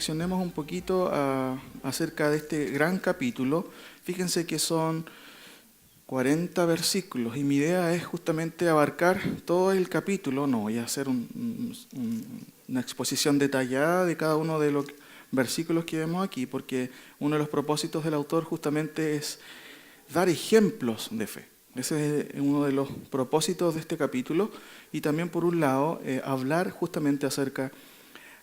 reflexionemos un poquito acerca de este gran capítulo. Fíjense que son 40 versículos y mi idea es justamente abarcar todo el capítulo. No voy a hacer una exposición detallada de cada uno de los versículos que vemos aquí, porque uno de los propósitos del autor justamente es dar ejemplos de fe. Ese es uno de los propósitos de este capítulo, y también por un lado hablar justamente acerca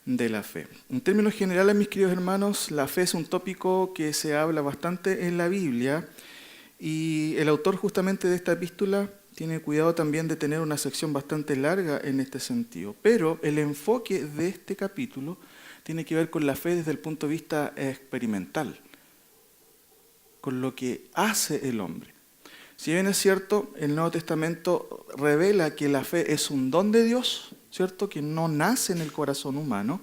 de la fe. En términos generales, mis queridos hermanos, la fe es un tópico que se habla bastante en la Biblia, y el autor justamente de esta epístola tiene cuidado también de tener una sección bastante larga en este sentido. Pero el enfoque de este capítulo tiene que ver con la fe desde el punto de vista experimental, con lo que hace el hombre. Si bien es cierto, el Nuevo Testamento revela que la fe es un don de Dios, ¿cierto? Que no nace en el corazón humano,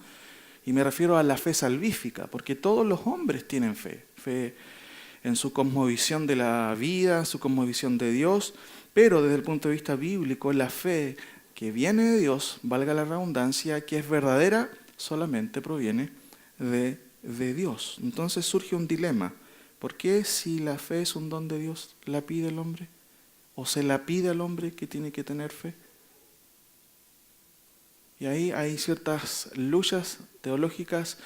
y me refiero a la fe salvífica, porque todos los hombres tienen fe en su cosmovisión de la vida, en su cosmovisión de Dios, pero desde el punto de vista bíblico, la fe que viene de Dios, valga la redundancia, que es verdadera, solamente proviene de Dios. Entonces surge un dilema. ¿Por qué si la fe es un don de Dios, la pide el hombre? ¿O se la pide al hombre que tiene que tener fe? Y ahí hay ciertas luchas teológicas.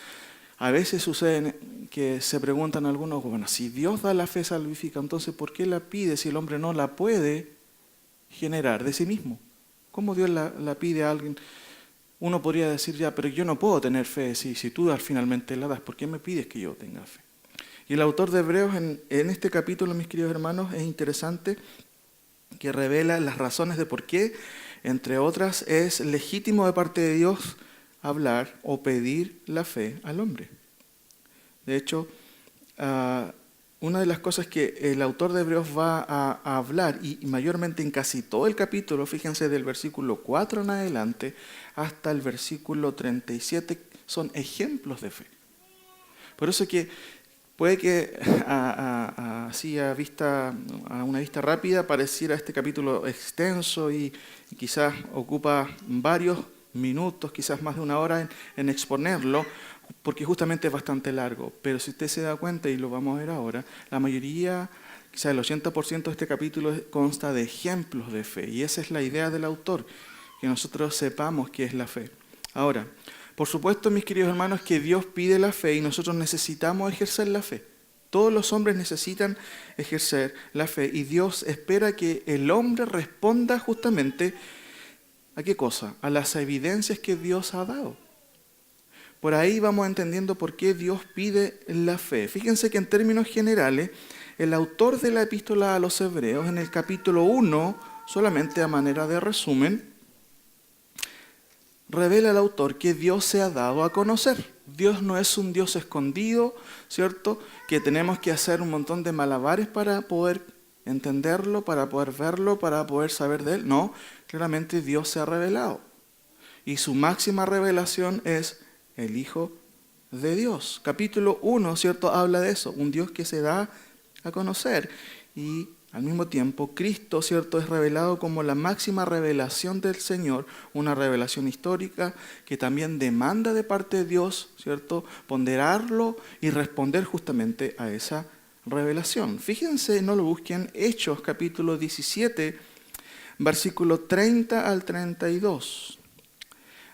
A veces sucede que se preguntan algunos, bueno, si Dios da la fe salvífica, entonces ¿por qué la pide si el hombre no la puede generar de sí mismo? ¿Cómo Dios la pide a alguien? Uno podría decir ya, pero yo no puedo tener fe si tú finalmente la das. ¿Por qué me pides que yo tenga fe? Y el autor de Hebreos en este capítulo, mis queridos hermanos, es interesante que revela las razones de por qué, entre otras, es legítimo de parte de Dios hablar o pedir la fe al hombre. De hecho, una de las cosas que el autor de Hebreos va a hablar, y mayormente en casi todo el capítulo, fíjense del versículo 4 en adelante hasta el versículo 37, son ejemplos de fe. Por eso que puede que así a una vista rápida pareciera este capítulo extenso y quizás ocupa varios minutos, quizás más de una hora en exponerlo, porque justamente es bastante largo. Pero si usted se da cuenta, y lo vamos a ver ahora, la mayoría, quizás el 80% de este capítulo consta de ejemplos de fe. Y esa es la idea del autor, que nosotros sepamos qué es la fe. Ahora, por supuesto, mis queridos hermanos, que Dios pide la fe y nosotros necesitamos ejercer la fe. Todos los hombres necesitan ejercer la fe y Dios espera que el hombre responda justamente ¿a qué cosa? A las evidencias que Dios ha dado. Por ahí vamos entendiendo por qué Dios pide la fe. Fíjense que en términos generales, el autor de la epístola a los Hebreos, en el capítulo 1, solamente a manera de resumen, revela el autor que Dios se ha dado a conocer. Dios no es un Dios escondido, ¿cierto? Que tenemos que hacer un montón de malabares para poder entenderlo, para poder verlo, para poder saber de Él. No, claramente Dios se ha revelado. Y su máxima revelación es el Hijo de Dios. Capítulo 1, ¿cierto? Habla de eso, un Dios que se da a conocer. Y al mismo tiempo, Cristo, ¿cierto?, es revelado como la máxima revelación del Señor, una revelación histórica que también demanda de parte de Dios, ¿cierto?, ponderarlo y responder justamente a esa revelación. Fíjense, no lo busquen, Hechos capítulo 17, versículo 30 al 32.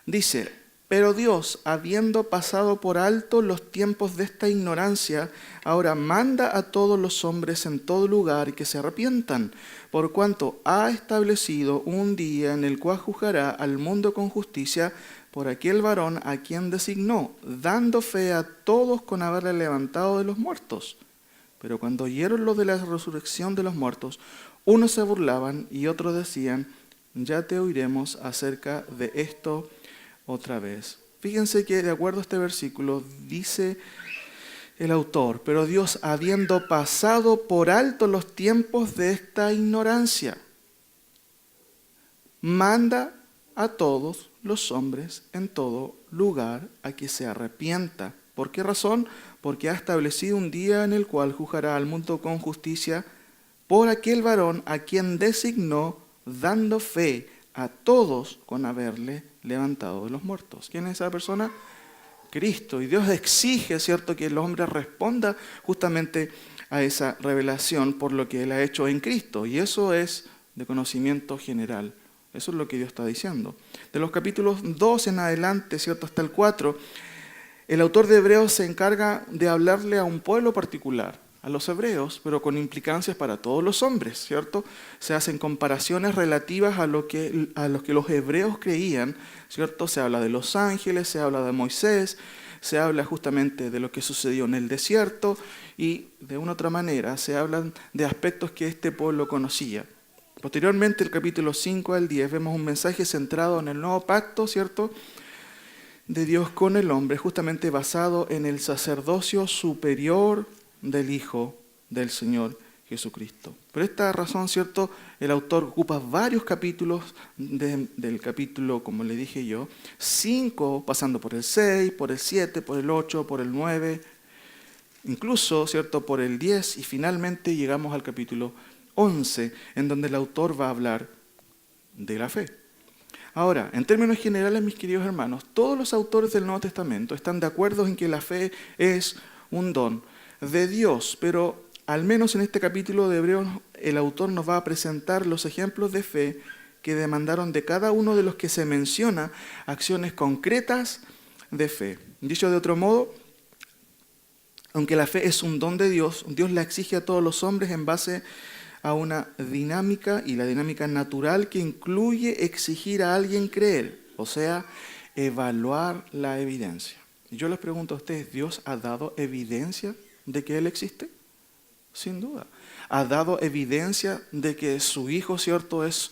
Dice: pero Dios, habiendo pasado por alto los tiempos de esta ignorancia, ahora manda a todos los hombres en todo lugar que se arrepientan, por cuanto ha establecido un día en el cual juzgará al mundo con justicia por aquel varón a quien designó, dando fe a todos con haberle levantado de los muertos. Pero cuando oyeron lo de la resurrección de los muertos, unos se burlaban y otros decían: ya te oiremos acerca de esto otra vez. Fíjense que de acuerdo a este versículo dice el autor: pero Dios, habiendo pasado por alto los tiempos de esta ignorancia, manda a todos los hombres en todo lugar a que se arrepienta. ¿Por qué razón? Porque ha establecido un día en el cual juzgará al mundo con justicia por aquel varón a quien designó, dando fe a todos con haberle levantado de los muertos. ¿Quién es esa persona? Cristo. Y Dios exige, ¿cierto?, que el hombre responda justamente a esa revelación por lo que Él ha hecho en Cristo. Y eso es de conocimiento general. Eso es lo que Dios está diciendo. De los capítulos 2 en adelante, ¿cierto?, hasta el 4, el autor de Hebreos se encarga de hablarle a un pueblo particular, a los hebreos, pero con implicancias para todos los hombres, ¿cierto? Se hacen comparaciones relativas a los que los hebreos creían, ¿cierto? Se habla de los ángeles, se habla de Moisés, se habla justamente de lo que sucedió en el desierto y de una otra manera se hablan de aspectos que este pueblo conocía. Posteriormente, el capítulo 5 al 10, vemos un mensaje centrado en el nuevo pacto, ¿cierto?, de Dios con el hombre, justamente basado en el sacerdocio superior del Hijo del Señor Jesucristo. Por esta razón, ¿cierto?, el autor ocupa varios capítulos del capítulo, como le dije yo, 5, pasando por el 6, por el 7, por el 8, por el 9, incluso, ¿cierto?, por el 10, y finalmente llegamos al capítulo 11, en donde el autor va a hablar de la fe. Ahora, en términos generales, mis queridos hermanos, todos los autores del Nuevo Testamento están de acuerdo en que la fe es un don de Dios, pero al menos en este capítulo de Hebreos, el autor nos va a presentar los ejemplos de fe que demandaron de cada uno de los que se menciona acciones concretas de fe. Dicho de otro modo, aunque la fe es un don de Dios, Dios la exige a todos los hombres en base a una dinámica, y la dinámica natural que incluye exigir a alguien creer, o sea, evaluar la evidencia. Y yo les pregunto a ustedes, ¿Dios ha dado evidencia de que Él existe? Sin duda. ¿Ha dado evidencia de que su Hijo, cierto, es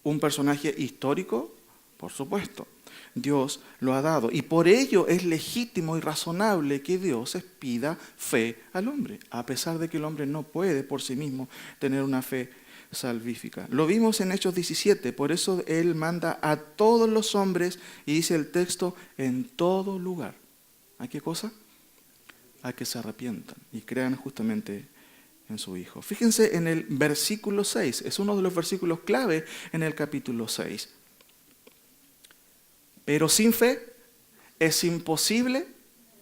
un personaje histórico? Por supuesto. Dios lo ha dado. Y por ello es legítimo y razonable que Dios pida fe al hombre, a pesar de que el hombre no puede por sí mismo tener una fe salvífica. Lo vimos en Hechos 17, por eso Él manda a todos los hombres, y dice el texto, en todo lugar. ¿A qué cosa? A que se arrepientan y crean justamente en su Hijo. Fíjense en el versículo 6, es uno de los versículos clave en el capítulo 6. Pero sin fe es imposible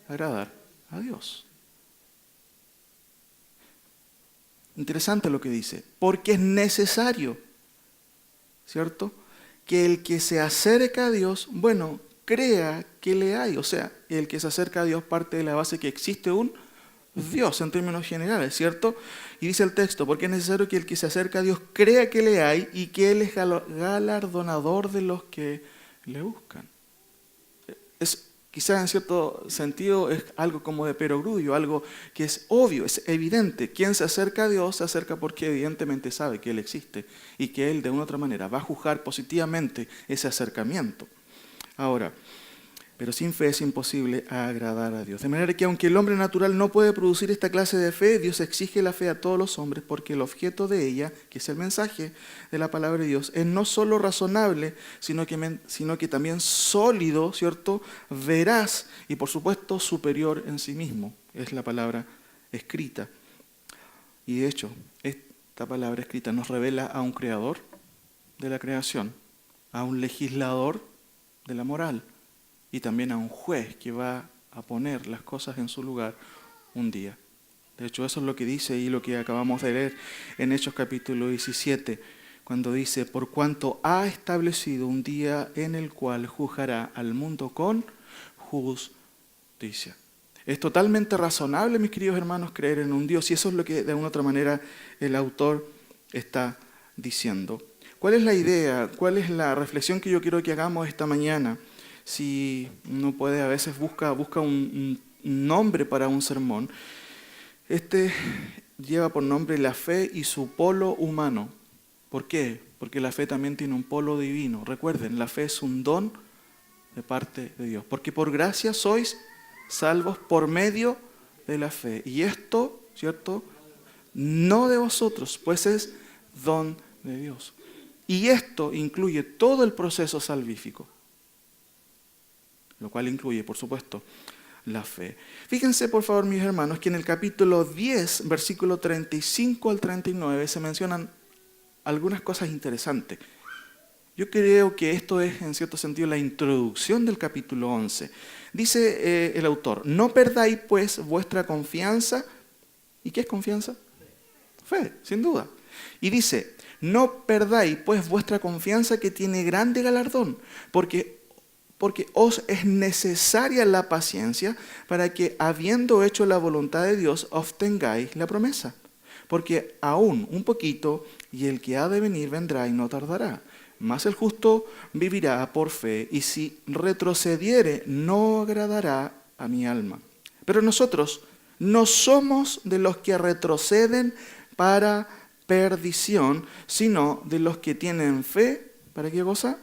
agradar a Dios. Interesante lo que dice, porque es necesario, ¿cierto?, que el que se acerca a Dios, bueno, crea que le hay. O sea, el que se acerca a Dios parte de la base que existe un Dios en términos generales, ¿cierto? Y dice el texto, porque es necesario que el que se acerca a Dios crea que le hay y que Él es galardonador de los que le buscan. Quizás en cierto sentido es algo como de perogrullo, algo que es obvio, es evidente. Quien se acerca a Dios se acerca porque evidentemente sabe que Él existe y que Él de una u otra manera va a juzgar positivamente ese acercamiento. Ahora, pero sin fe es imposible agradar a Dios. De manera que aunque el hombre natural no puede producir esta clase de fe, Dios exige la fe a todos los hombres porque el objeto de ella, que es el mensaje de la palabra de Dios, es no solo razonable, sino que también sólido, ¿cierto?, veraz y por supuesto superior en sí mismo. Es la palabra escrita. Y de hecho, esta palabra escrita nos revela a un creador de la creación, a un legislador de la moral, y también a un juez que va a poner las cosas en su lugar un día. De hecho, eso es lo que dice y lo que acabamos de leer en Hechos capítulo 17, cuando dice, por cuanto ha establecido un día en el cual juzgará al mundo con justicia. Es totalmente razonable, mis queridos hermanos, creer en un Dios, y eso es lo que de alguna otra manera el autor está diciendo. ¿Cuál es la idea? ¿Cuál es la reflexión que yo quiero que hagamos esta mañana? Si uno puede, a veces busca un nombre para un sermón. Este lleva por nombre la fe y su polo humano. ¿Por qué? Porque la fe también tiene un polo divino. Recuerden, la fe es un don de parte de Dios. Porque por gracia sois salvos por medio de la fe. Y esto, ¿cierto?, no de vosotros, pues es don de Dios. Y esto incluye todo el proceso salvífico, lo cual incluye, por supuesto, la fe. Fíjense, por favor, mis hermanos, que en el capítulo 10, versículo 35 al 39, se mencionan algunas cosas interesantes. Yo creo que esto es, en cierto sentido, la introducción del capítulo 11. Dice el autor, no perdáis pues vuestra confianza. ¿Y qué es confianza? Fe, sin duda. Y dice, no perdáis pues vuestra confianza que tiene grande galardón, porque os es necesaria la paciencia para que, habiendo hecho la voluntad de Dios, obtengáis la promesa. Porque aún un poquito, y el que ha de venir vendrá y no tardará. Mas el justo vivirá por fe, y si retrocediere, no agradará a mi alma. Pero nosotros no somos de los que retroceden para perdición, sino de los que tienen fe, ¿para qué cosa?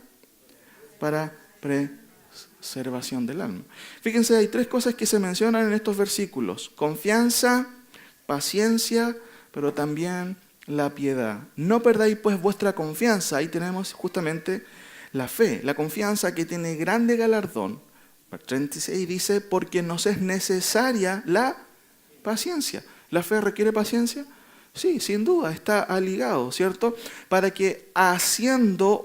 Para preservación del alma. Fíjense, hay 3 cosas que se mencionan en estos versículos: confianza, paciencia, pero también la piedad. No perdáis pues vuestra confianza. Ahí tenemos justamente la fe, la confianza que tiene grande galardón. 36 dice, porque nos es necesaria la paciencia. ¿La fe requiere paciencia? Sí, sin duda, está ligado, ¿cierto? Para que habiendo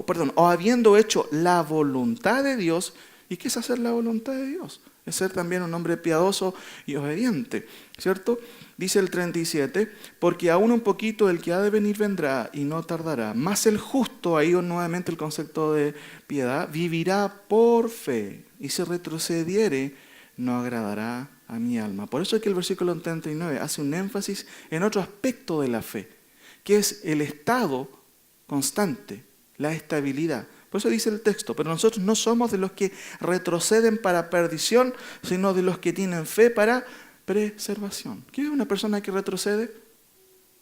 hecho la voluntad de Dios. ¿Y qué es hacer la voluntad de Dios? Es ser también un hombre piadoso y obediente, ¿cierto? Dice el 37, porque aún un poquito el que ha de venir vendrá y no tardará. Mas el justo, ahí nuevamente el concepto de piedad, vivirá por fe. Y si retrocediere, no agradará a mi alma. Por eso es que el versículo 39 hace un énfasis en otro aspecto de la fe, que es el estado constante, la estabilidad. Por eso dice el texto, pero nosotros no somos de los que retroceden para perdición, sino de los que tienen fe para preservación. ¿Qué es una persona que retrocede?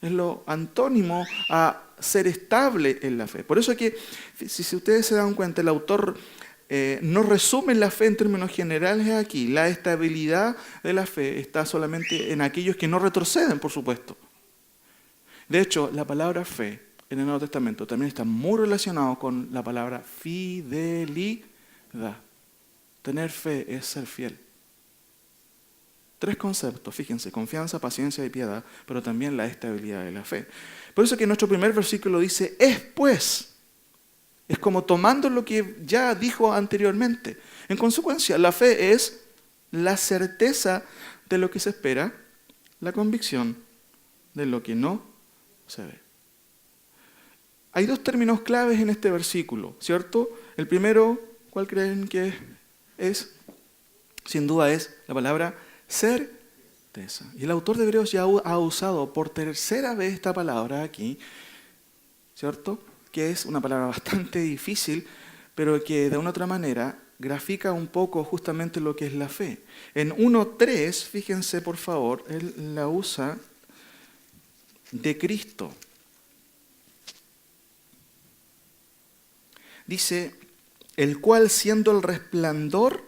Es lo antónimo a ser estable en la fe. Por eso es que, si ustedes se dan cuenta, el autor no resume la fe en términos generales aquí. La estabilidad de la fe está solamente en aquellos que no retroceden, por supuesto. De hecho, la palabra fe en el Nuevo Testamento también está muy relacionado con la palabra fidelidad. Tener fe es ser fiel. 3 conceptos, fíjense: confianza, paciencia y piedad, pero también la estabilidad de la fe. Por eso que nuestro primer versículo dice, es pues. Es como tomando lo que ya dijo anteriormente. En consecuencia, la fe es la certeza de lo que se espera, la convicción de lo que no se ve. Hay 2 términos claves en este versículo, ¿cierto? El primero, ¿cuál creen que es? Sin duda es la palabra certeza. Y el autor de Hebreos ya ha usado por tercera vez esta palabra aquí, ¿cierto? Que es una palabra bastante difícil, pero que de una otra manera grafica un poco justamente lo que es la fe. En 1.3, fíjense por favor, él la usa de Cristo. Dice, el cual siendo el resplandor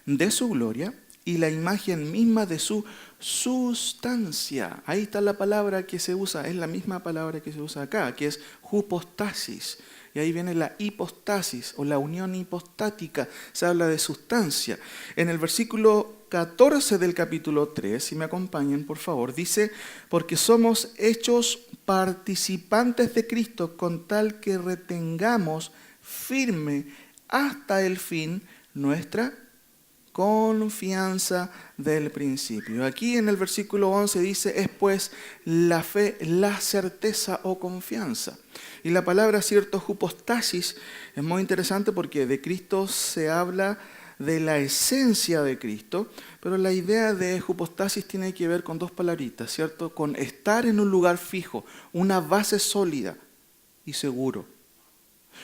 de su gloria y la imagen misma de su sustancia. Ahí está la palabra que se usa, es la misma palabra que se usa acá, que es hypostasis. Y ahí viene la hipostasis o la unión hipostática, se habla de sustancia. En el versículo 14 del capítulo 3, si me acompañan por favor, dice, porque somos hechos participantes de Cristo con tal que retengamos firme hasta el fin nuestra confianza del principio. Aquí en el versículo 11 dice, es pues la fe, la certeza o confianza. Y la palabra, cierto, hypostasis, es muy interesante porque de Cristo se habla de la esencia de Cristo, pero la idea de hypostasis tiene que ver con 2 palabritas, ¿cierto? Con estar en un lugar fijo, una base sólida y seguro.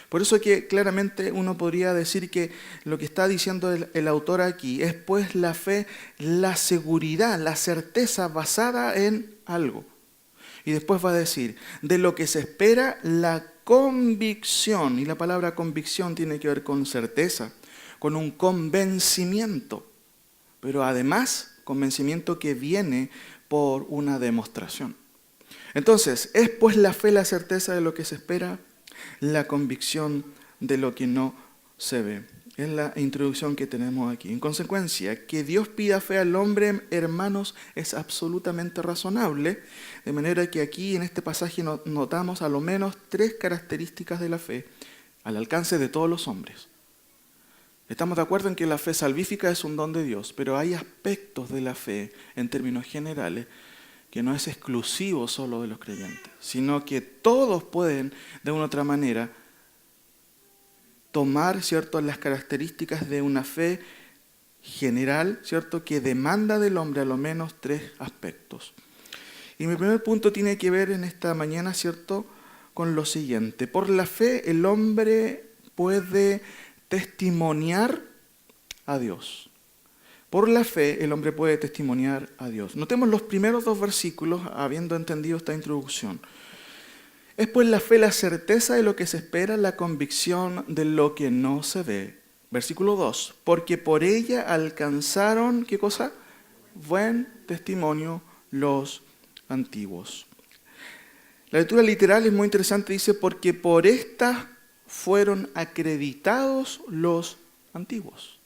Por eso que claramente uno podría decir que lo que está diciendo el autor aquí es pues la fe, la seguridad, la certeza basada en algo. Y después va a decir, de lo que se espera, la convicción. Y la palabra convicción tiene que ver con certeza, con un convencimiento. Pero además, convencimiento que viene por una demostración. Entonces, es pues la fe, la certeza de lo que se espera, la convicción de lo que no se ve. Es la introducción que tenemos aquí. En consecuencia, que Dios pida fe al hombre, hermanos, es absolutamente razonable, de manera que aquí en este pasaje notamos a lo menos 3 características de la fe al alcance de todos los hombres. Estamos de acuerdo en que la fe salvífica es un don de Dios, pero hay aspectos de la fe, en términos generales, que no es exclusivo solo de los creyentes, sino que todos pueden, de una u otra manera, tomar, ¿cierto?, las características de una fe general, ¿cierto?, que demanda del hombre a lo menos 3 aspectos. Y mi primer punto tiene que ver en esta mañana, ¿cierto?, con lo siguiente. Por la fe el hombre puede testimoniar a Dios. Por la fe el hombre puede testimoniar a Dios. Notemos los primeros 2 versículos, habiendo entendido esta introducción. Es pues la fe la certeza de lo que se espera, la convicción de lo que no se ve. Versículo 2. Porque por ella alcanzaron, ¿qué cosa? Buen testimonio los antiguos. La lectura literal es muy interesante, dice, porque por esta fueron acreditados los antiguos.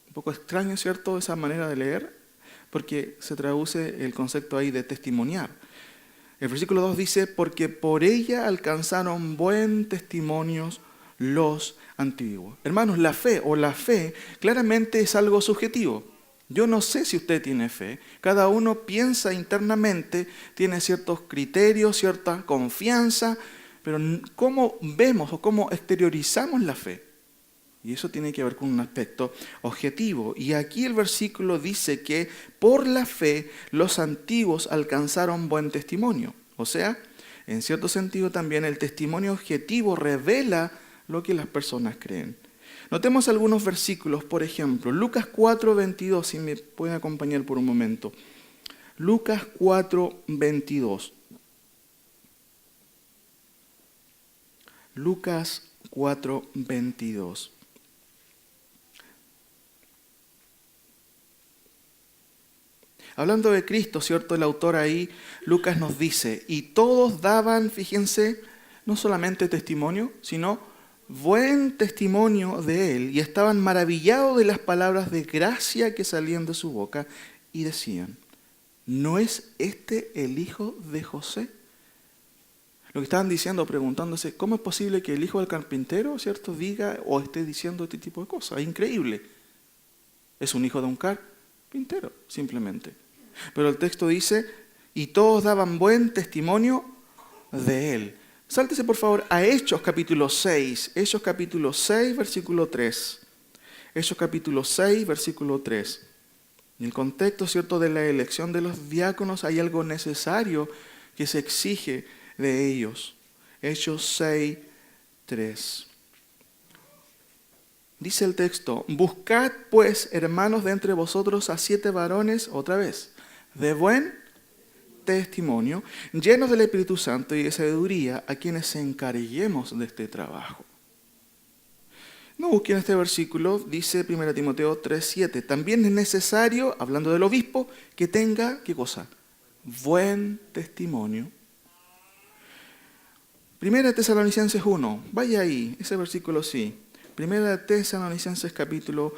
Un poco extraño, ¿cierto?, esa manera de leer, porque se traduce el concepto ahí de testimoniar. El versículo 2 dice, porque por ella alcanzaron buen testimonio los antiguos. Hermanos, la fe claramente es algo subjetivo. Yo no sé si usted tiene fe. Cada uno piensa internamente, tiene ciertos criterios, cierta confianza, pero ¿cómo vemos o cómo exteriorizamos la fe? Y eso tiene que ver con un aspecto objetivo. Y aquí el versículo dice que por la fe los antiguos alcanzaron buen testimonio. O sea, en cierto sentido también el testimonio objetivo revela lo que las personas creen. Notemos algunos versículos, por ejemplo, Lucas 4:22, si me pueden acompañar por un momento. Lucas 4:22. Lucas 4:22. Hablando de Cristo, ¿cierto? El autor ahí, Lucas nos dice, y todos daban, fíjense, no solamente testimonio, sino buen testimonio de él, y estaban maravillados de las palabras de gracia que salían de su boca, y decían, ¿no es este el hijo de José? Lo que estaban diciendo, preguntándose, ¿cómo es posible que el hijo del carpintero, ¿cierto?, diga o esté diciendo este tipo de cosas? Es increíble. Es un hijo de un carpintero, simplemente. Pero el texto dice, y todos daban buen testimonio de él. Sáltese por favor a Hechos capítulo 6. Hechos capítulo 6, versículo 3. Hechos capítulo 6, versículo 3. En el contexto, ¿cierto?, de la elección de los diáconos hay algo necesario que se exige de ellos. Hechos 6, 3. Dice el texto, buscad pues, hermanos, de entre vosotros a 7 varones, otra vez, de buen testimonio, llenos del Espíritu Santo y de sabiduría, a quienes encarguemos de este trabajo. No busquen este versículo, dice 1 Timoteo 3:7. También es necesario, hablando del obispo, que tenga, ¿qué cosa? Buen testimonio. 1 Tesalonicenses 1, vaya ahí, ese versículo sí. 1 Tesalonicenses capítulo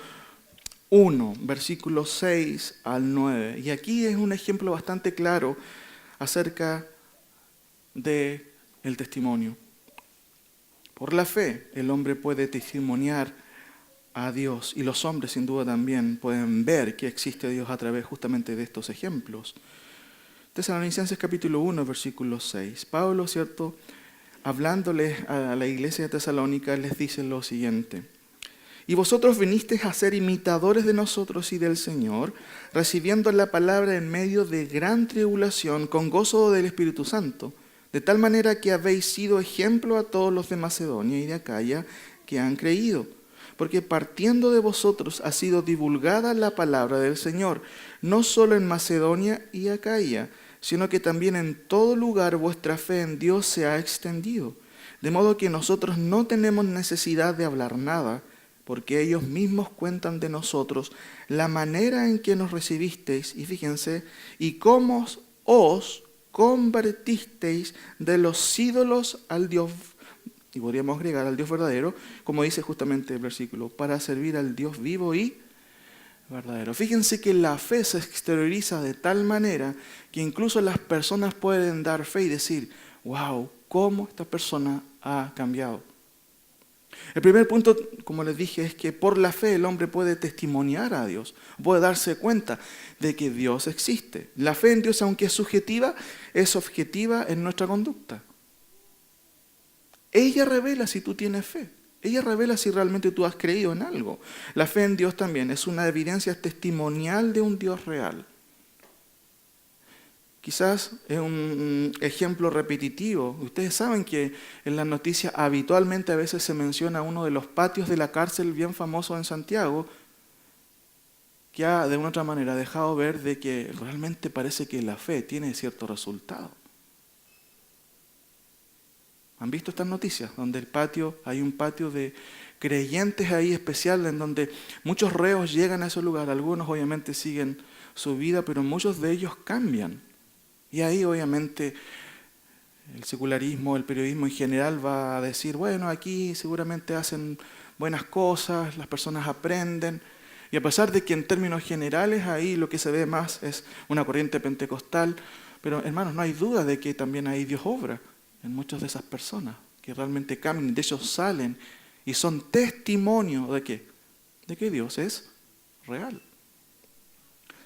1, versículos 6 al 9. Y aquí es un ejemplo bastante claro acerca del testimonio. Por la fe, el hombre puede testimoniar a Dios y los hombres sin duda también pueden ver que existe Dios a través justamente de estos ejemplos. Tesalonicenses capítulo 1, versículo 6. Pablo, ¿cierto?, hablándoles a la iglesia de Tesalónica, les dice lo siguiente. Y vosotros vinisteis a ser imitadores de nosotros y del Señor, recibiendo la palabra en medio de gran tribulación, con gozo del Espíritu Santo, de tal manera que habéis sido ejemplo a todos los de Macedonia y de Acaya que han creído. Porque partiendo de vosotros ha sido divulgada la palabra del Señor, no solo en Macedonia y Acaya, sino que también en todo lugar vuestra fe en Dios se ha extendido. De modo que nosotros no tenemos necesidad de hablar nada, porque ellos mismos cuentan de nosotros la manera en que nos recibisteis, y fíjense, y cómo os convertisteis de los ídolos al Dios, y podríamos agregar al Dios verdadero, como dice justamente el versículo, para servir al Dios vivo y verdadero. Fíjense que la fe se exterioriza de tal manera que incluso las personas pueden dar fe y decir, wow, cómo esta persona ha cambiado. El primer punto, como les dije, es que por la fe el hombre puede testimoniar a Dios, puede darse cuenta de que Dios existe. La fe en Dios, aunque es subjetiva, es objetiva en nuestra conducta. Ella revela si tú tienes fe. Ella revela si realmente tú has creído en algo. La fe en Dios también es una evidencia testimonial de un Dios real. Quizás es un ejemplo repetitivo. Ustedes saben que en las noticias habitualmente a veces se menciona uno de los patios de la cárcel bien famoso en Santiago, que ha de una otra manera dejado ver de que realmente parece que la fe tiene cierto resultado. ¿Han visto estas noticias? Donde hay un patio de creyentes ahí especial, en donde muchos reos llegan a ese lugar. Algunos obviamente siguen su vida, pero muchos de ellos cambian. Y ahí obviamente el secularismo, el periodismo en general va a decir, bueno, aquí seguramente hacen buenas cosas, las personas aprenden. Y a pesar de que en términos generales ahí lo que se ve más es una corriente pentecostal, pero hermanos, no hay duda de que también ahí Dios obra en muchas de esas personas que realmente cambian, de ellos salen y son testimonio ¿de qué? De que Dios es real.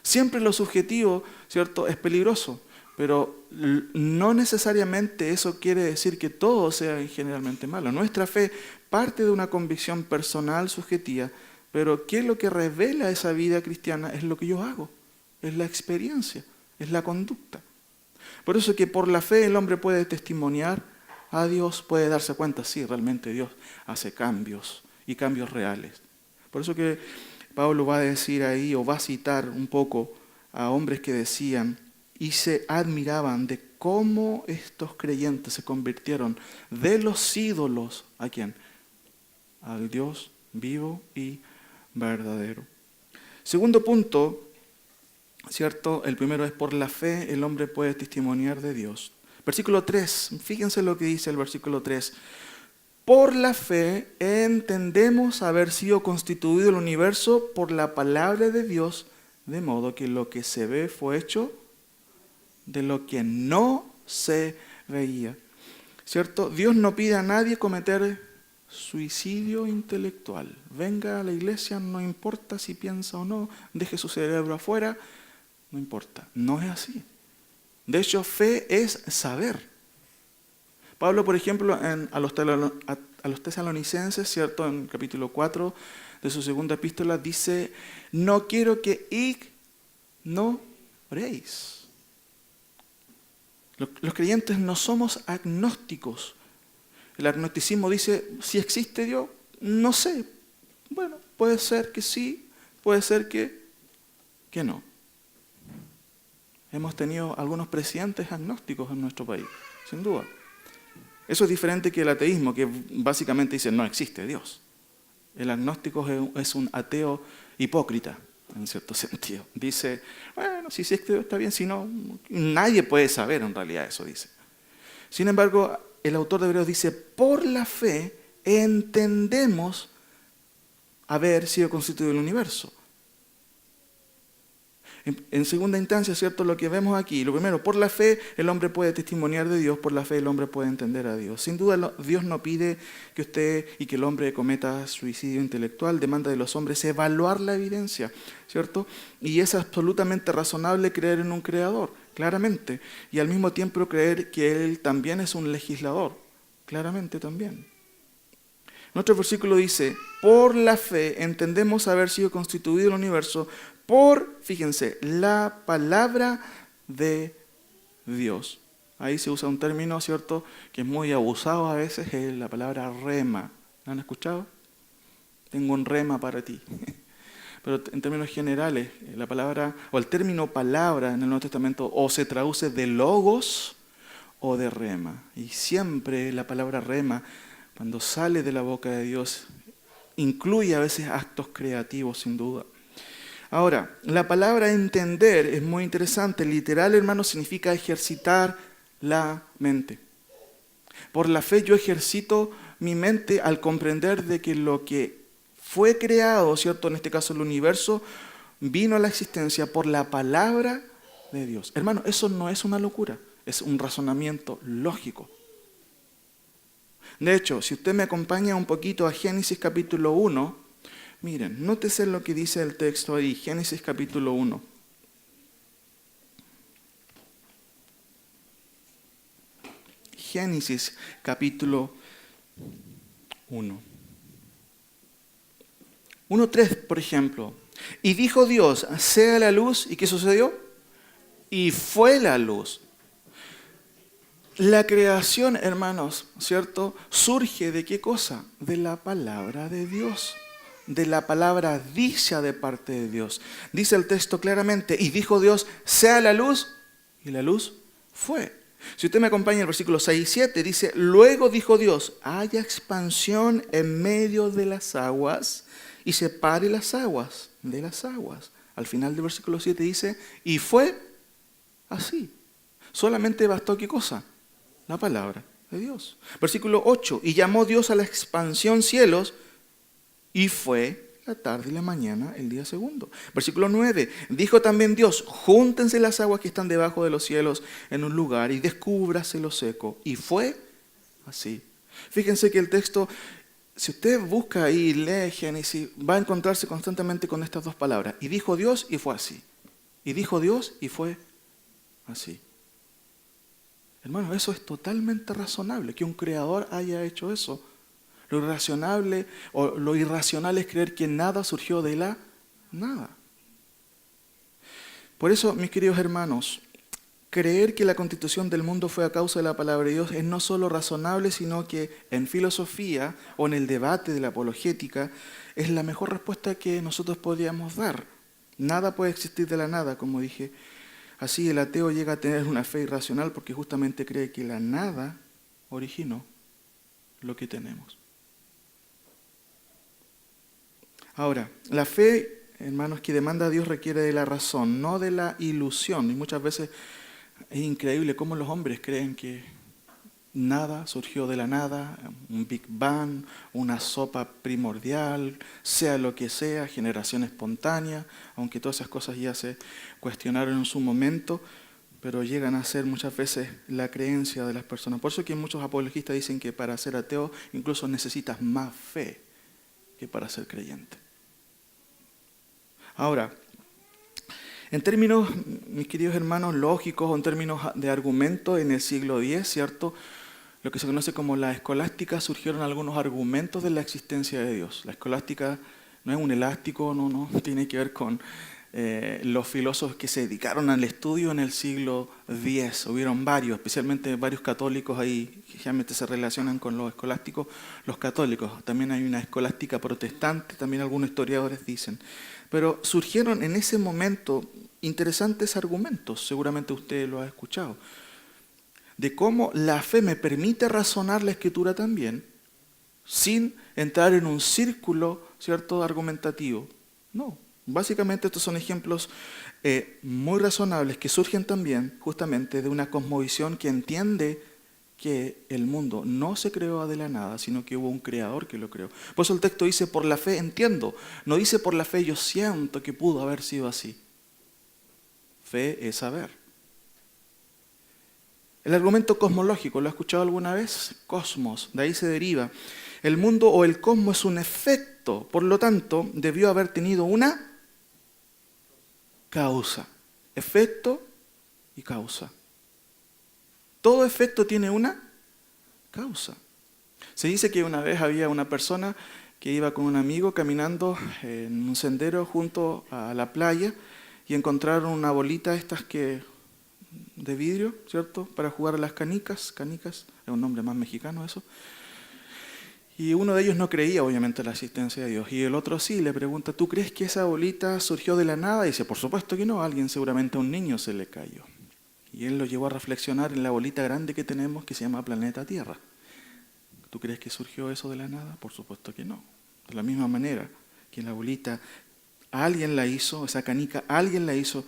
Siempre lo subjetivo, ¿cierto?, es peligroso, pero no necesariamente eso quiere decir que todo sea generalmente malo. Nuestra fe parte de una convicción personal, subjetiva, pero ¿qué es lo que revela esa vida cristiana? Es lo que yo hago, es la experiencia, es la conducta. Por eso que por la fe el hombre puede testimoniar a Dios, puede darse cuenta, sí, realmente Dios hace cambios y cambios reales. Por eso que Pablo va a decir ahí, o va a citar un poco a hombres que decían y se admiraban de cómo estos creyentes se convirtieron de los ídolos, ¿a quién? Al Dios vivo y verdadero. Segundo punto, ¿cierto? El primero es por la fe el hombre puede testimoniar de Dios. Versículo 3, fíjense lo que dice el versículo 3. Por la fe entendemos haber sido constituido el universo por la palabra de Dios, de modo que lo que se ve fue hecho de lo que no se veía. ¿Cierto? Dios no pide a nadie cometer suicidio intelectual. Venga a la iglesia, no importa si piensa o no, deje su cerebro afuera, no importa. No es así. De hecho, fe es saber. Pablo, por ejemplo, a los tesalonicenses, ¿cierto?, en capítulo 4 de su segunda epístola, dice, no quiero que ignoréis. Los creyentes no somos agnósticos. El agnosticismo dice, si existe Dios, no sé. Bueno, puede ser que sí, puede ser que no. Hemos tenido algunos presidentes agnósticos en nuestro país, sin duda. Eso es diferente que el ateísmo, que básicamente dice no existe Dios. El agnóstico es un ateo hipócrita, en cierto sentido. Dice, bueno, si existe Dios está bien, si no, nadie puede saber en realidad eso, dice. Sin embargo, el autor de Hebreos dice, por la fe entendemos haber sido constituido el universo. En segunda instancia, ¿cierto? Lo que vemos aquí, lo primero, por la fe el hombre puede testimoniar de Dios, por la fe el hombre puede entender a Dios. Sin duda Dios no pide que usted y que el hombre cometa suicidio intelectual, demanda de los hombres evaluar la evidencia, ¿cierto? Y es absolutamente razonable creer en un creador, claramente, y al mismo tiempo creer que Él también es un legislador, claramente también. Nuestro versículo dice, por la fe entendemos haber sido constituido el universo por, fíjense, la palabra de Dios. Ahí se usa un término, ¿cierto?, que es muy abusado a veces, es la palabra rema. ¿La han escuchado? Tengo un rema para ti. Pero en términos generales, la palabra, o el término palabra en el Nuevo Testamento, o se traduce de logos o de rema. Y siempre la palabra rema, cuando sale de la boca de Dios, incluye a veces actos creativos, sin duda. Ahora, la palabra entender es muy interesante. Literal, hermano, significa ejercitar la mente. Por la fe yo ejercito mi mente al comprender de que lo que fue creado, ¿cierto?, en este caso el universo, vino a la existencia por la palabra de Dios. Hermano, eso no es una locura, es un razonamiento lógico. De hecho, si usted me acompaña un poquito a Génesis capítulo 1, miren, nótese lo que dice el texto ahí, Génesis capítulo 1. Génesis capítulo 1. 1:3, por ejemplo. Y dijo Dios, sea la luz, ¿y qué sucedió? Y fue la luz. La creación, hermanos, ¿cierto? Surge ¿de qué cosa? De la palabra de Dios. De la palabra dicha de parte de Dios. Dice el texto claramente, y dijo Dios, sea la luz, y la luz fue. Si usted me acompaña en el versículo 6 y 7, dice, luego dijo Dios, haya expansión en medio de las aguas, y separe las aguas de las aguas. Al final del versículo 7 dice, y fue así. Solamente bastó ¿qué cosa? La palabra de Dios. Versículo 8, y llamó Dios a la expansión cielos, y fue la tarde y la mañana el día segundo. Versículo 9, dijo también Dios, júntense las aguas que están debajo de los cielos en un lugar, y descúbrase lo seco. Y fue así. Fíjense que el texto, si usted busca ahí y lee Génesis, va a encontrarse constantemente con estas dos palabras. Y dijo Dios y fue así. Y dijo Dios y fue así. Hermano, eso es totalmente razonable, que un creador haya hecho eso. Lo irracional o lo irracional es creer que nada surgió de la nada. Por eso, mis queridos hermanos, creer que la constitución del mundo fue a causa de la palabra de Dios es no solo razonable, sino que en filosofía o en el debate de la apologética es la mejor respuesta que nosotros podríamos dar. Nada puede existir de la nada, como dije. Así el ateo llega a tener una fe irracional porque justamente cree que la nada originó lo que tenemos. Ahora, la fe, hermanos, que demanda a Dios requiere de la razón, no de la ilusión. Y muchas veces es increíble cómo los hombres creen que nada surgió de la nada, un Big Bang, una sopa primordial, sea lo que sea, generación espontánea, aunque todas esas cosas ya se cuestionaron en su momento, pero llegan a ser muchas veces la creencia de las personas. Por eso que muchos apologistas dicen que para ser ateo incluso necesitas más fe que para ser creyente. Ahora, en términos, mis queridos hermanos, lógicos o en términos de argumento, en el siglo X, ¿cierto?, lo que se conoce como la escolástica, surgieron algunos argumentos de la existencia de Dios. La escolástica no es un elástico, no tiene que ver con los filósofos que se dedicaron al estudio en el siglo X. Hubieron varios, especialmente varios católicos ahí, que generalmente se relacionan con los escolásticos, los católicos. También hay una escolástica protestante, también algunos historiadores dicen. Pero surgieron en ese momento interesantes argumentos, seguramente usted lo ha escuchado, de cómo la fe me permite razonar la Escritura también, sin entrar en un círculo, ¿cierto?, argumentativo. No, básicamente estos son ejemplos muy razonables que surgen también justamente de una cosmovisión que entiende que el mundo no se creó de la nada, sino que hubo un creador que lo creó. Por eso el texto dice, por la fe entiendo, no dice por la fe yo siento que pudo haber sido así. Fe es saber. El argumento cosmológico, ¿lo ha escuchado alguna vez? Cosmos, de ahí se deriva. El mundo o el cosmos es un efecto, por lo tanto, debió haber tenido una causa. Efecto y causa. Todo efecto tiene una causa. Se dice que una vez había una persona que iba con un amigo caminando en un sendero junto a la playa y encontraron una bolita estas que de vidrio, ¿cierto?, para jugar a las canicas, es un nombre más mexicano eso. Y uno de ellos no creía obviamente en la existencia de Dios y el otro sí, le pregunta, ¿tú crees que esa bolita surgió de la nada? Y dice, por supuesto que no, a alguien, seguramente a un niño se le cayó. Y él lo llevó a reflexionar en la bolita grande que tenemos que se llama planeta Tierra. ¿Tú crees que surgió eso de la nada? Por supuesto que no. De la misma manera que la bolita, alguien la hizo, esa canica, alguien la hizo,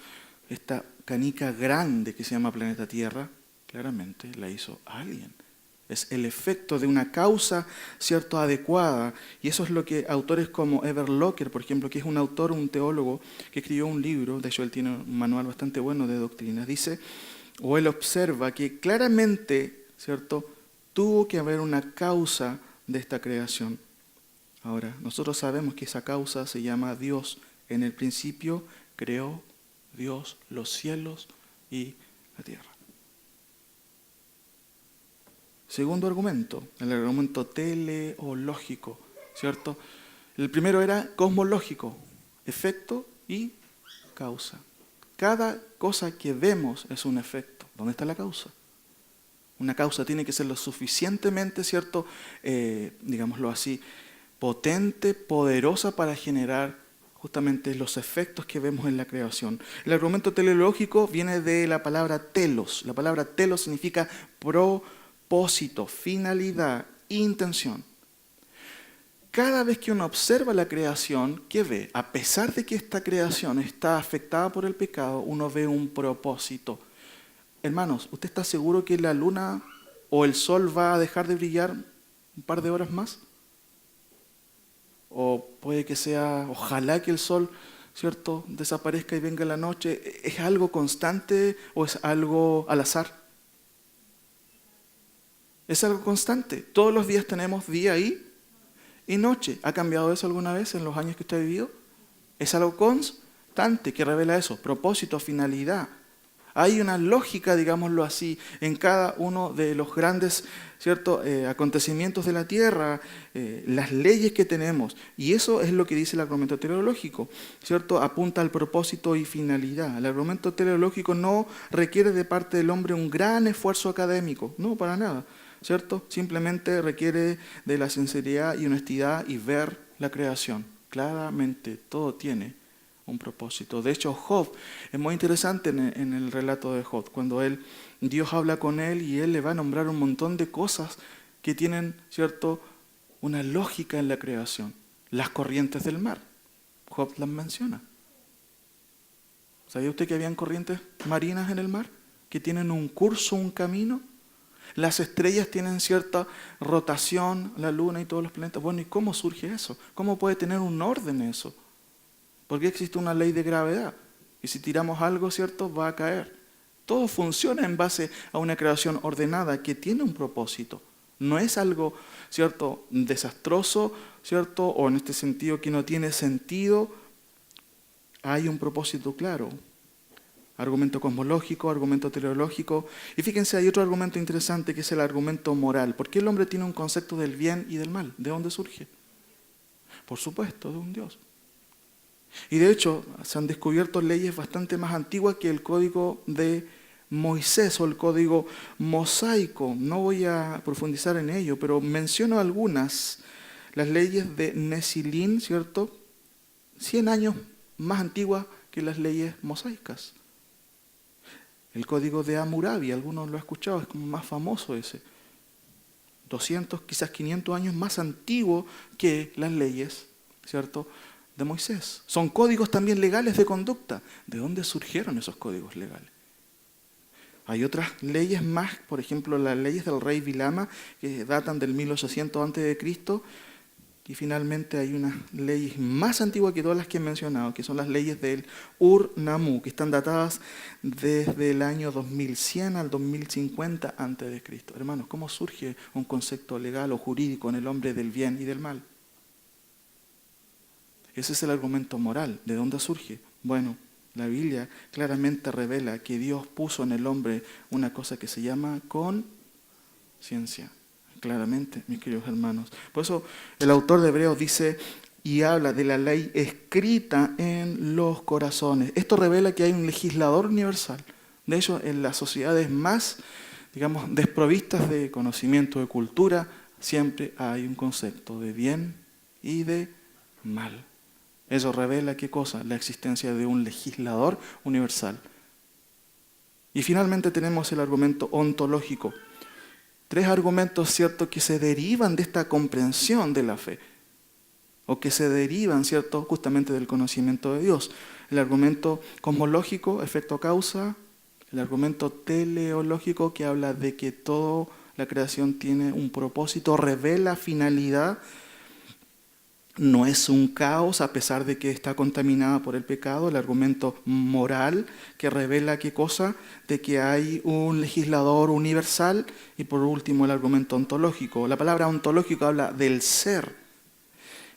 esta canica grande que se llama planeta Tierra, claramente la hizo alguien. Es el efecto de una causa, ¿cierto?, adecuada. Y eso es lo que autores como Ever Locker, por ejemplo, que es un autor, un teólogo, que escribió un libro, de hecho él tiene un manual bastante bueno de doctrinas, dice, o él observa que claramente, ¿cierto?, Tuvo que haber una causa de esta creación. Ahora, nosotros sabemos que esa causa se llama Dios. En el principio creó Dios los cielos y la tierra. Segundo argumento, el argumento teleológico, ¿cierto? El primero era cosmológico, efecto y causa. Cada cosa que vemos es un efecto. ¿Dónde está la causa? Una causa tiene que ser lo suficientemente, ¿cierto? Digámoslo así, potente, poderosa para generar justamente los efectos que vemos en la creación. El argumento teleológico viene de la palabra telos. La palabra telos significa propósito, finalidad, intención. Cada vez que uno observa la creación, ¿qué ve? A pesar de que esta creación está afectada por el pecado, uno ve un propósito. Hermanos, ¿usted está seguro que la luna o el sol va a dejar de brillar un par de horas más? O puede que sea, ojalá que el sol, ¿cierto?, desaparezca y venga la noche. ¿Es algo constante o es algo al azar? Es algo constante. Todos los días tenemos día y noche. ¿Ha cambiado eso alguna vez en los años que usted ha vivido? Es algo constante que revela eso, propósito, finalidad. Hay una lógica, digámoslo así, en cada uno de los grandes, ¿cierto?, acontecimientos de la Tierra, las leyes que tenemos. Y eso es lo que dice el argumento teleológico, ¿cierto? Apunta al propósito y finalidad. El argumento teleológico no requiere de parte del hombre un gran esfuerzo académico, no, para nada, ¿cierto? Simplemente requiere de la sinceridad y honestidad y ver la creación. Claramente todo tiene un propósito. De hecho, Job es muy interesante en el relato de Job, cuando Dios habla con él y él le va a nombrar un montón de cosas que tienen, ¿cierto?, una lógica en la creación. Las corrientes del mar, Job las menciona. ¿Sabía usted que habían corrientes marinas en el mar que tienen un curso, un camino? Las estrellas tienen cierta rotación, la luna y todos los planetas. Bueno, ¿y cómo surge eso? ¿Cómo puede tener un orden eso? Porque existe una ley de gravedad. Y si tiramos algo, ¿cierto?, va a caer. Todo funciona en base a una creación ordenada que tiene un propósito. No es algo, ¿cierto?, desastroso, ¿cierto?, o en este sentido que no tiene sentido. Hay un propósito claro. Argumento cosmológico, argumento teleológico. Y fíjense, hay otro argumento interesante que es el argumento moral. ¿Por qué el hombre tiene un concepto del bien y del mal? ¿De dónde surge? Por supuesto, de un Dios. Y de hecho, se han descubierto leyes bastante más antiguas que el código de Moisés o el código mosaico. No voy a profundizar en ello, pero menciono algunas. Las leyes de Nesilín, ¿cierto? 100 años más antiguas que las leyes mosaicas. El código de Hammurabi, algunos lo han escuchado, es como más famoso ese. 200, quizás 500 años más antiguo que las leyes, ¿cierto?, de Moisés. Son códigos también legales de conducta. ¿De dónde surgieron esos códigos legales? Hay otras leyes más, por ejemplo, las leyes del rey Bilama, que datan del 1800 a.C., y finalmente hay unas leyes más antiguas que todas las que he mencionado, que son las leyes del Ur-Nammu, que están datadas desde el año 2100 al 2050 a.C. Hermanos, ¿cómo surge un concepto legal o jurídico en el hombre del bien y del mal? Ese es el argumento moral. ¿De dónde surge? Bueno, la Biblia claramente revela que Dios puso en el hombre una cosa que se llama conciencia. Claramente, mis queridos hermanos. Por eso el autor de Hebreos dice y habla de la ley escrita en los corazones. Esto revela que hay un legislador universal. De hecho, en las sociedades más, digamos, desprovistas de conocimiento, de cultura, siempre hay un concepto de bien y de mal. Eso revela ¿qué cosa? La existencia de un legislador universal. Y finalmente tenemos el argumento ontológico. 3 argumentos, ¿cierto?, que se derivan de esta comprensión de la fe. O que se derivan, ¿cierto?, justamente del conocimiento de Dios. El argumento cosmológico, efecto-causa. El argumento teleológico, que habla de que toda la creación tiene un propósito, revela finalidad. no es un caos a pesar de que está contaminada por el pecado. El argumento moral que revela qué cosa, de que hay un legislador universal. Y por último el argumento ontológico. La palabra ontológico habla del ser.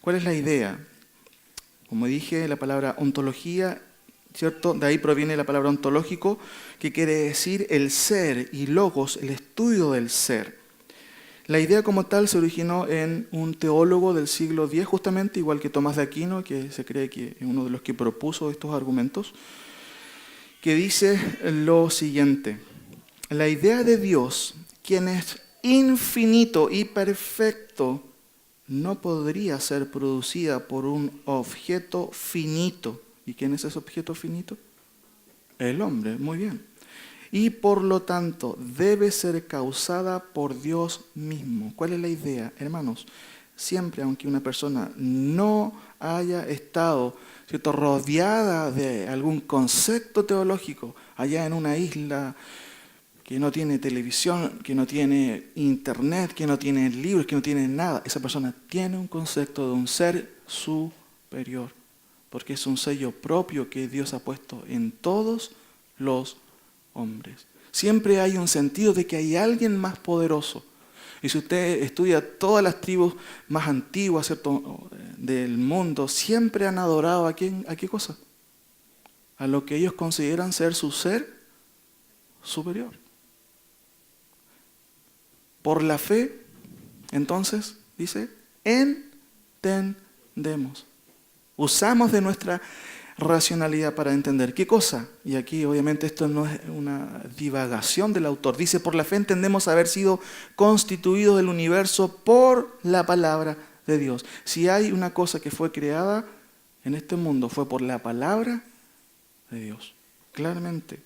¿Cuál es la idea? Como dije, la palabra ontología, ¿cierto? De ahí proviene la palabra ontológico, que quiere decir el ser, y logos, el estudio del ser. La idea como tal se originó en un teólogo del siglo X, justamente, igual que Tomás de Aquino, que se cree que es uno de los que propuso estos argumentos, que dice lo siguiente: la idea de Dios, quien es infinito y perfecto, no podría ser producida por un objeto finito. ¿Y quién es ese objeto finito? El hombre, muy bien. Y por lo tanto debe ser causada por Dios mismo. ¿Cuál es la idea, hermanos? Siempre, aunque una persona no haya estado, ¿cierto?, rodeada de algún concepto teológico, allá en una isla que no tiene televisión, que no tiene internet, que no tiene libros, que no tiene nada, esa persona tiene un concepto de un ser superior, porque es un sello propio que Dios ha puesto en todos los hombres. Siempre hay un sentido de que hay alguien más poderoso. Y si usted estudia todas las tribus más antiguas, ¿cierto?, del mundo, siempre han adorado ¿a quién? ¿A qué cosa? A lo que ellos consideran ser su ser superior. Por la fe, entonces, dice, entendemos. Usamos de nuestra racionalidad para entender. ¿Qué cosa? Y aquí obviamente esto no es una divagación del autor. Dice, por la fe entendemos haber sido constituidos del universo por la palabra de Dios. Si hay una cosa que fue creada en este mundo, fue por la palabra de Dios. Claramente.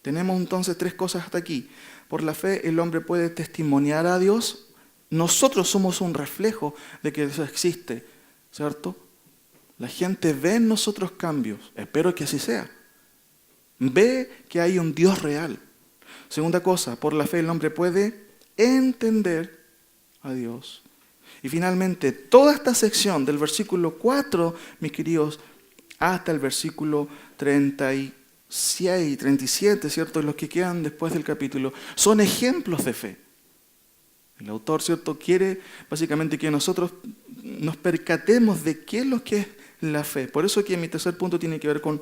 Tenemos entonces tres cosas hasta aquí. Por la fe el hombre puede testimoniar a Dios. Nosotros somos un reflejo de que eso existe, ¿cierto? La gente ve en nosotros cambios. Espero que así sea. Ve que hay un Dios real. Segunda cosa, por la fe el hombre puede entender a Dios. Y finalmente, toda esta sección del versículo 4, mis queridos, hasta el versículo 36, 37, ¿cierto? Los que quedan después del capítulo, son ejemplos de fe. El autor, ¿cierto?, quiere básicamente que nosotros nos percatemos de qué es lo que es la fe. Por eso que mi tercer punto tiene que ver con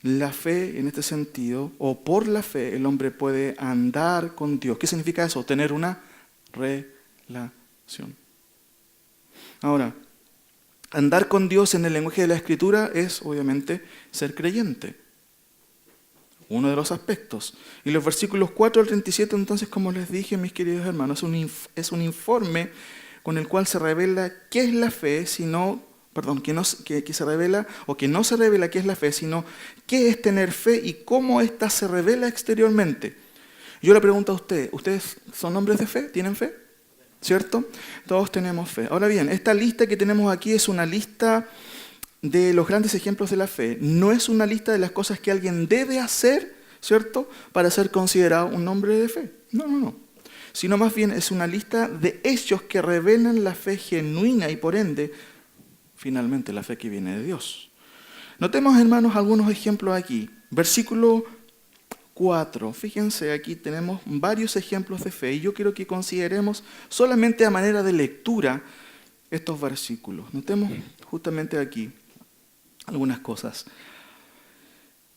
la fe en este sentido, o por la fe el hombre puede andar con Dios. ¿Qué significa eso? Tener una relación. Ahora, andar con Dios en el lenguaje de la Escritura es obviamente ser creyente. Uno de los aspectos. Y los versículos 4 al 37, entonces, como les dije, mis queridos hermanos, es un informe con el cual se revela qué es la fe, que se revela, o que no se revela qué es la fe, sino qué es tener fe y cómo ésta se revela exteriormente. Yo le pregunto a ¿ustedes son hombres de fe? ¿Tienen fe? ¿Cierto? Todos tenemos fe. Ahora bien, esta lista que tenemos aquí es una lista de los grandes ejemplos de la fe. No es una lista de las cosas que alguien debe hacer, ¿cierto?, para ser considerado un hombre de fe. No. Sino más bien es una lista de hechos que revelan la fe genuina y por ende, finalmente, la fe que viene de Dios. Notemos, hermanos, algunos ejemplos aquí. Versículo 4. Fíjense, aquí tenemos varios ejemplos de fe y yo quiero que consideremos solamente a manera de lectura estos versículos. Notemos justamente aquí algunas cosas.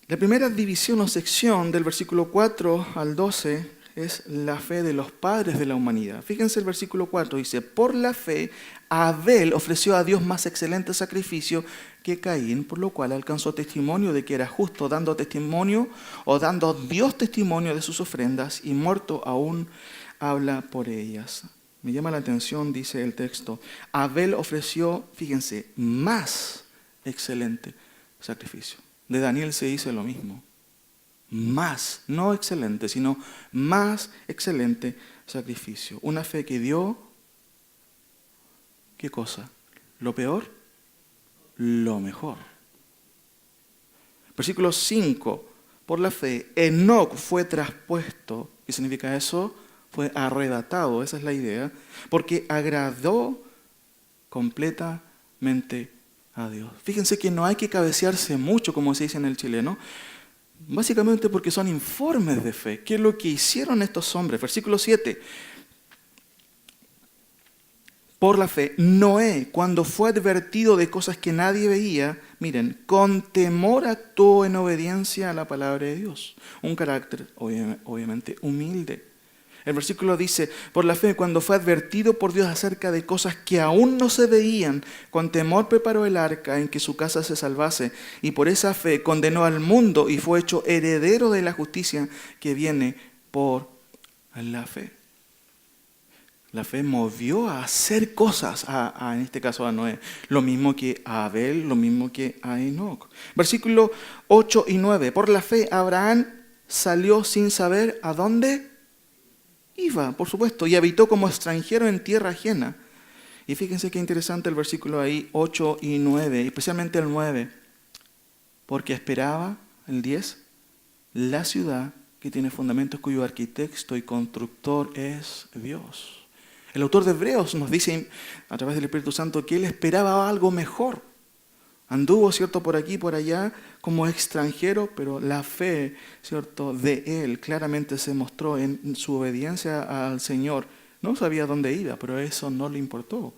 La primera división o sección del versículo 4 al 12 es la fe de los padres de la humanidad. Fíjense el versículo 4, dice, por la fe Abel ofreció a Dios más excelente sacrificio que Caín, por lo cual alcanzó testimonio de que era justo, dando testimonio o dando Dios testimonio de sus ofrendas, y muerto aún habla por ellas. Me llama la atención, dice el texto, Abel ofreció, fíjense, más excelente sacrificio. De Daniel se dice lo mismo. Más, no excelente, sino más excelente sacrificio. Una fe que dio, ¿qué cosa? ¿Lo peor? Lo mejor. Versículo 5. Por la fe, Enoc fue traspuesto. ¿Qué significa eso? Fue arrebatado, esa es la idea. Porque agradó completamente a Dios. Fíjense que no hay que cabecearse mucho, como se dice en el chileno, básicamente porque son informes de fe. ¿Qué es lo que hicieron estos hombres? Versículo 7. Por la fe, Noé, cuando fue advertido de cosas que nadie veía, miren, con temor actuó en obediencia a la palabra de Dios. Un carácter, obviamente, humilde. El versículo dice, por la fe, cuando fue advertido por Dios acerca de cosas que aún no se veían, con temor preparó el arca en que su casa se salvase, y por esa fe condenó al mundo y fue hecho heredero de la justicia que viene por la fe. La fe movió a hacer cosas, en este caso a Noé, lo mismo que a Abel, lo mismo que a Enoc. Versículo 8 y 9. Por la fe Abraham salió sin saber a dónde iba, por supuesto, y habitó como extranjero en tierra ajena. Y fíjense qué interesante el versículo ahí, 8 y 9, especialmente el 9. Porque esperaba, el 10, la ciudad que tiene fundamentos cuyo arquitecto y constructor es Dios. El autor de Hebreos nos dice a través del Espíritu Santo que él esperaba algo mejor. Anduvo, ¿cierto?, por aquí y por allá como extranjero, pero la fe, ¿cierto?, de él claramente se mostró en su obediencia al Señor. No sabía dónde iba, pero eso no le importó.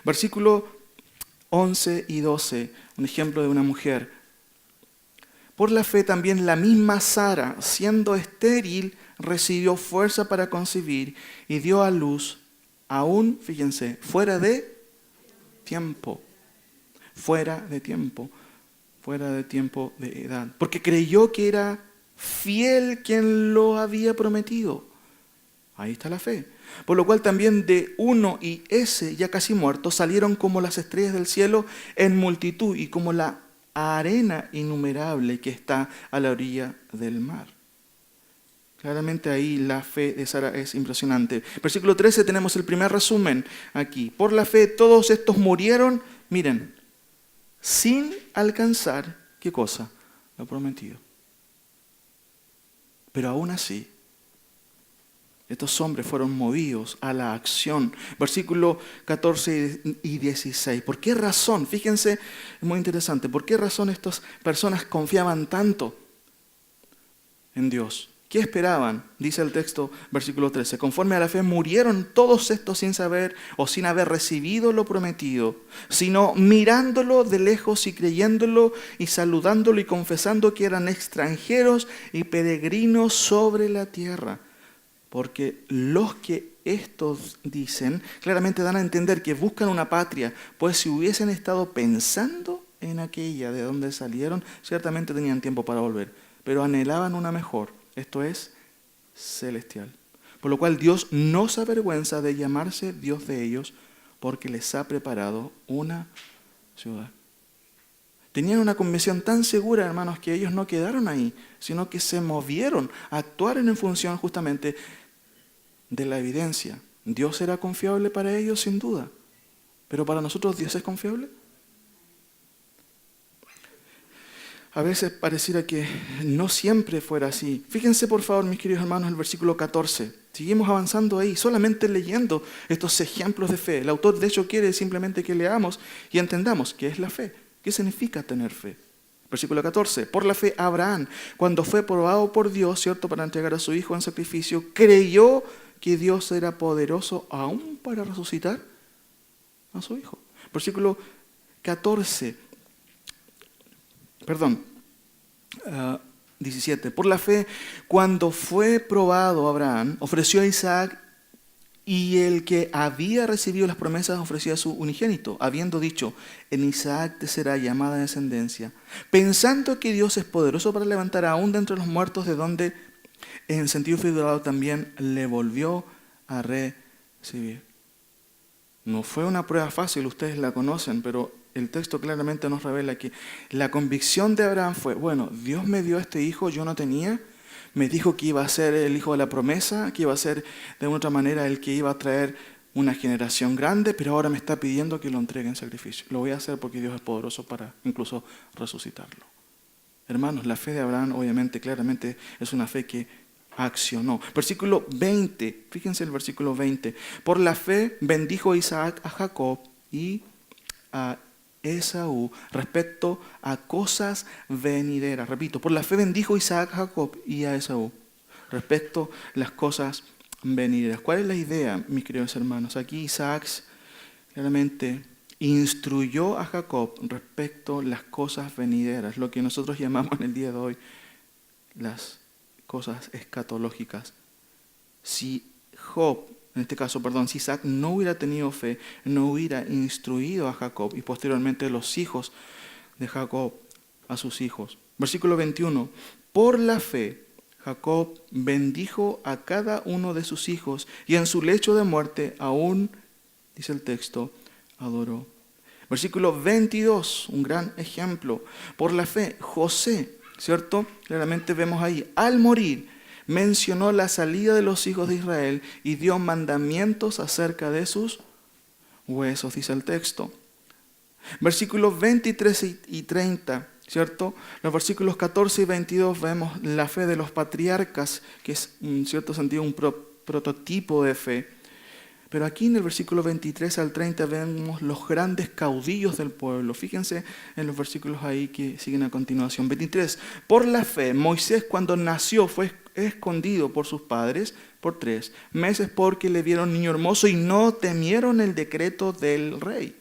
Versículo 11 y 12, un ejemplo de una mujer. Por la fe también la misma Sara, siendo estéril, recibió fuerza para concebir y dio a luz aún, fíjense, fuera de tiempo. Fuera de tiempo de edad. Porque creyó que era fiel quien lo había prometido. Ahí está la fe. Por lo cual también de uno y ese, ya casi muerto, salieron como las estrellas del cielo en multitud y como la arena innumerable que está a la orilla del mar. Claramente ahí la fe de Sara es impresionante. Versículo 13 tenemos el primer resumen aquí. Por la fe todos estos murieron, miren, sin alcanzar, ¿qué cosa? Lo prometido. Pero aún así, estos hombres fueron movidos a la acción. Versículo 14 y 16. ¿Por qué razón? Fíjense, es muy interesante. ¿Por qué razón estas personas confiaban tanto en Dios? ¿Qué esperaban? Dice el texto, versículo 13. Conforme a la fe murieron todos estos sin saber o sin haber recibido lo prometido, sino mirándolo de lejos y creyéndolo y saludándolo y confesando que eran extranjeros y peregrinos sobre la tierra. Porque los que estos dicen claramente dan a entender que buscan una patria, pues si hubiesen estado pensando en aquella de donde salieron, ciertamente tenían tiempo para volver, pero anhelaban una mejor. Esto es celestial. Por lo cual Dios no se avergüenza de llamarse Dios de ellos, porque les ha preparado una ciudad. Tenían una convicción tan segura, hermanos, que ellos no quedaron ahí, sino que se movieron, actuaron en función justamente de la evidencia. ¿Dios era confiable para ellos? Sin duda. ¿Pero para nosotros Dios es confiable? A veces pareciera que no siempre fuera así. Fíjense por favor, mis queridos hermanos, el versículo 14. Seguimos avanzando ahí, solamente leyendo estos ejemplos de fe. El autor de hecho quiere simplemente que leamos y entendamos qué es la fe, qué significa tener fe. Versículo 14. Por la fe Abraham, cuando fue probado por Dios, ¿cierto?, para entregar a su hijo en sacrificio, creyó que Dios era poderoso aún para resucitar a su hijo. Versículo 14. 17. Por la fe, cuando fue probado Abraham, ofreció a Isaac, y el que había recibido las promesas ofrecía a su unigénito, habiendo dicho, en Isaac te será llamada descendencia, pensando que Dios es poderoso para levantar aún de entre los muertos, de donde en sentido figurado también le volvió a recibir. No fue una prueba fácil, ustedes la conocen, pero el texto claramente nos revela que la convicción de Abraham fue, bueno, Dios me dio este hijo, yo no tenía, me dijo que iba a ser el hijo de la promesa, que iba a ser de otra manera el que iba a traer una generación grande, pero ahora me está pidiendo que lo entregue en sacrificio. Lo voy a hacer porque Dios es poderoso para incluso resucitarlo. Hermanos, la fe de Abraham obviamente, claramente es una fe que accionó. Versículo 20, fíjense el versículo 20. Por la fe bendijo Isaac a Jacob y a Esaú respecto a cosas venideras. Repito, por la fe bendijo Isaac a Jacob y a Esaú respecto a las cosas venideras. ¿Cuál es la idea, mis queridos hermanos? Aquí Isaac claramente instruyó a Jacob respecto a las cosas venideras, lo que nosotros llamamos en el día de hoy las cosas escatológicas. Si si Isaac no hubiera tenido fe, no hubiera instruido a Jacob y posteriormente los hijos de Jacob a sus hijos. Versículo 21. Por la fe, Jacob bendijo a cada uno de sus hijos y en su lecho de muerte aún, dice el texto, adoró. Versículo 22, un gran ejemplo. Por la fe, José, ¿cierto? Claramente vemos ahí, al morir, mencionó la salida de los hijos de Israel y dio mandamientos acerca de sus huesos, dice el texto. Versículos 23 y 30, ¿cierto? Los versículos 14 y 22 vemos la fe de los patriarcas, que es en cierto sentido un prototipo de fe. Pero aquí en el versículo 23 al 30 vemos los grandes caudillos del pueblo. Fíjense en los versículos ahí que siguen a continuación. 23. Por la fe, Moisés cuando nació fue escondido por sus padres por 3 meses porque le vieron niño hermoso y no temieron el decreto del rey.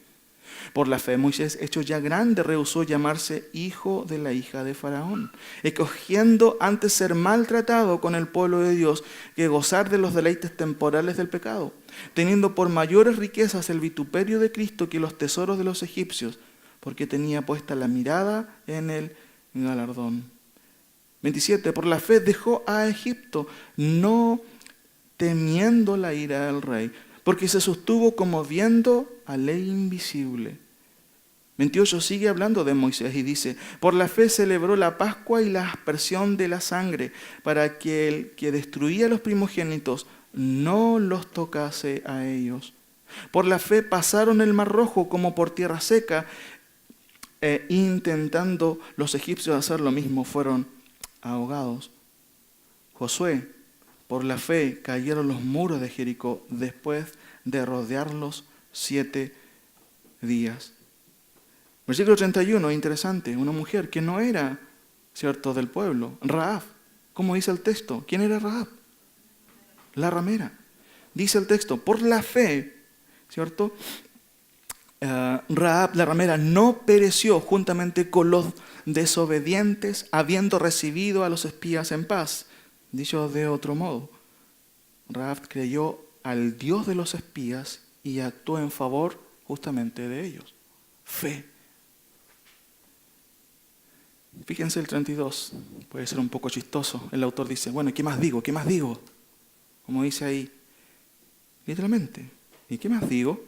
Por la fe, Moisés, hecho ya grande, rehusó llamarse hijo de la hija de Faraón, escogiendo antes ser maltratado con el pueblo de Dios que gozar de los deleites temporales del pecado, teniendo por mayores riquezas el vituperio de Cristo que los tesoros de los egipcios, porque tenía puesta la mirada en el galardón. 27. Por la fe dejó a Egipto, no temiendo la ira del rey, porque se sostuvo como viendo a ley invisible. 28 sigue hablando de Moisés y dice, por la fe celebró la Pascua y la aspersión de la sangre, para que el que destruía a los primogénitos no los tocase a ellos. Por la fe pasaron el mar rojo como por tierra seca, intentando los egipcios hacer lo mismo, fueron ahogados. Josué, por la fe cayeron los muros de Jericó después de rodearlos 7 días. Versículo 31, interesante, una mujer que no era, ¿cierto?, del pueblo, Rahab. ¿Cómo dice el texto? ¿Quién era Rahab? La ramera. Dice el texto, por la fe, ¿cierto? Rahab, la ramera, no pereció juntamente con los desobedientes, habiendo recibido a los espías en paz. Dicho de otro modo, Rahab creyó al Dios de los espías y actuó en favor justamente de ellos. Fe. Fíjense el 32, puede ser un poco chistoso. El autor dice, bueno, ¿qué más digo? ¿Qué más digo? Como dice ahí, literalmente. ¿Y qué más digo?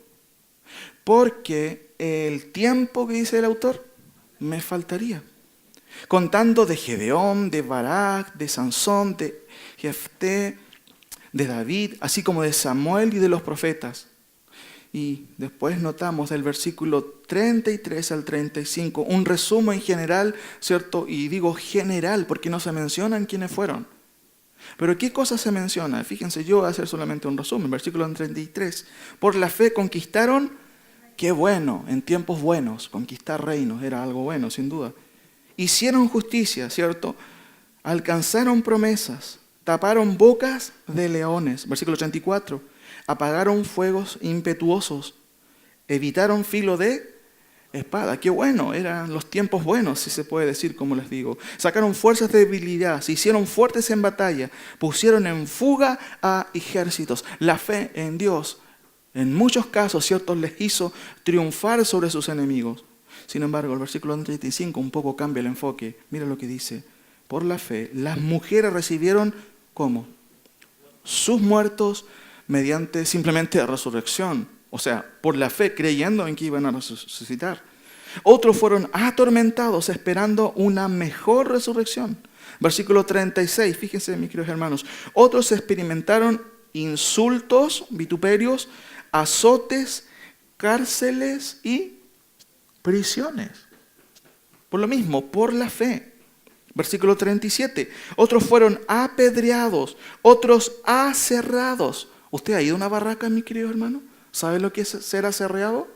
Porque el tiempo que dice el autor me faltaría. Contando de Gedeón, de Barak, de Sansón, de Jefté, de David, así como de Samuel y de los profetas. Y después notamos del versículo 33 al 35, un resumen general, ¿cierto? Y digo general porque no se mencionan quiénes fueron. Pero ¿qué cosas se menciona? Fíjense, yo voy a hacer solamente un resumen. Versículo 33. Por la fe conquistaron, qué bueno, en tiempos buenos, conquistar reinos era algo bueno, sin duda. Hicieron justicia, ¿cierto? Alcanzaron promesas, taparon bocas de leones. Versículo 34. Apagaron fuegos impetuosos, evitaron filo de espada. Qué bueno, eran los tiempos buenos, si se puede decir, como les digo. Sacaron fuerzas de debilidad, se hicieron fuertes en batalla, pusieron en fuga a ejércitos. La fe en Dios, en muchos casos, ¿cierto?, les hizo triunfar sobre sus enemigos. Sin embargo, el versículo 35 un poco cambia el enfoque. Mira lo que dice. Por la fe, las mujeres recibieron, ¿cómo? Sus muertos mediante simplemente resurrección. O sea, por la fe, creyendo en que iban a resucitar. Otros fueron atormentados esperando una mejor resurrección. Versículo 36, fíjense, mis queridos hermanos. Otros experimentaron insultos, vituperios, azotes, cárceles y prisiones. Por lo mismo, por la fe. Versículo 37. Otros fueron apedreados, otros aserrados. ¿Usted ha ido a una barraca, mi querido hermano? ¿Sabe lo que es ser aserreado?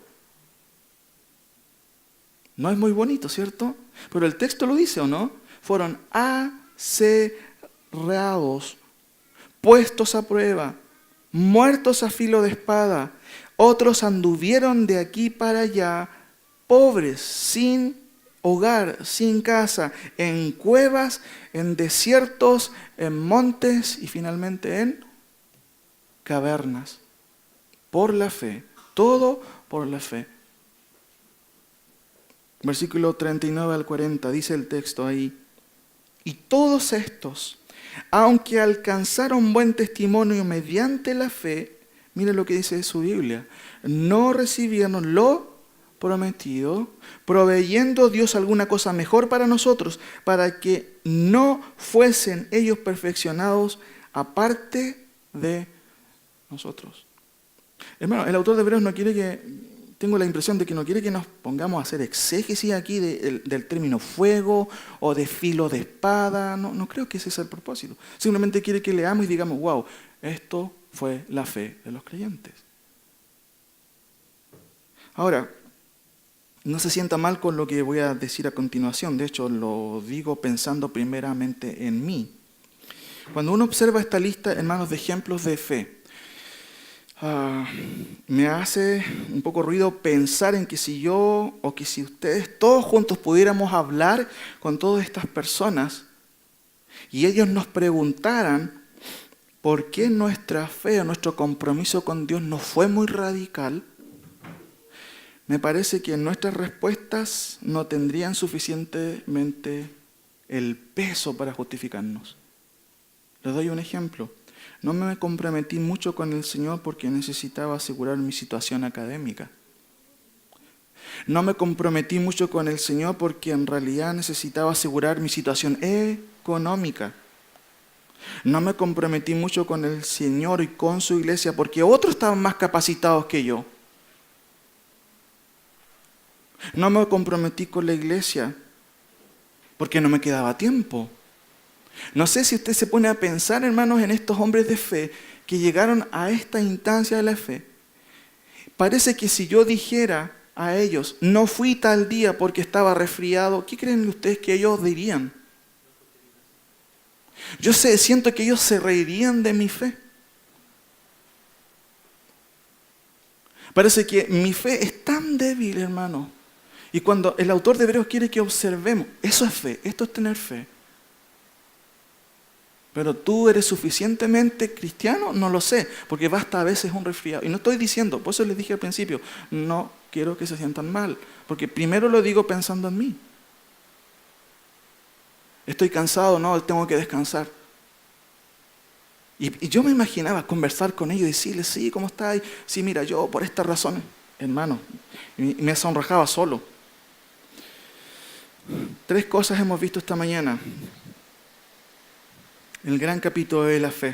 No es muy bonito, ¿cierto? Pero el texto lo dice, ¿o no? Fueron aserrados, puestos a prueba, muertos a filo de espada. Otros anduvieron de aquí para allá, pobres, sin hogar, sin casa, en cuevas, en desiertos, en montes y finalmente en cavernas. Por la fe, todo por la fe. Versículo 39 al 40, dice el texto ahí. Y todos estos, aunque alcanzaron buen testimonio mediante la fe, mire lo que dice su Biblia, no recibieron lo prometido, proveyendo Dios alguna cosa mejor para nosotros, para que no fuesen ellos perfeccionados aparte de nosotros. Hermano, el autor de Hebreos no quiere que... Tengo la impresión de que no quiere que nos pongamos a hacer exégesis aquí del término fuego o de filo de espada. No creo que ese sea el propósito. Simplemente quiere que leamos y digamos, wow, esto fue la fe de los creyentes. Ahora, no se sienta mal con lo que voy a decir a continuación. De hecho, lo digo pensando primeramente en mí. Cuando uno observa esta lista, hermanos, de ejemplos de fe, me hace un poco ruido pensar en que si yo o que si ustedes todos juntos pudiéramos hablar con todas estas personas y ellos nos preguntaran por qué nuestra fe o nuestro compromiso con Dios no fue muy radical, me parece que nuestras respuestas no tendrían suficientemente el peso para justificarnos. Les doy un ejemplo. No me comprometí mucho con el Señor porque necesitaba asegurar mi situación académica. No me comprometí mucho con el Señor porque en realidad necesitaba asegurar mi situación económica. No me comprometí mucho con el Señor y con su iglesia porque otros estaban más capacitados que yo. No me comprometí con la iglesia porque no me quedaba tiempo. No sé si usted se pone a pensar, hermanos, en estos hombres de fe que llegaron a esta instancia de la fe. Parece que si yo dijera a ellos, no fui tal día porque estaba resfriado, ¿qué creen ustedes que ellos dirían? Siento que ellos se reirían de mi fe. Parece que mi fe es tan débil, hermano. Y cuando el autor de Hebreos quiere que observemos, eso es fe, esto es tener fe. Pero tú eres suficientemente cristiano, no lo sé, porque basta a veces un resfriado. Y no estoy diciendo, por eso les dije al principio, no quiero que se sientan mal, porque primero lo digo pensando en mí. Estoy cansado, no, tengo que descansar. Y yo me imaginaba conversar con ellos y decirles, sí, ¿cómo estás? Sí, mira, yo por estas razones, hermano, y me sonrojaba solo. 3 cosas hemos visto esta mañana. El gran capítulo de la fe.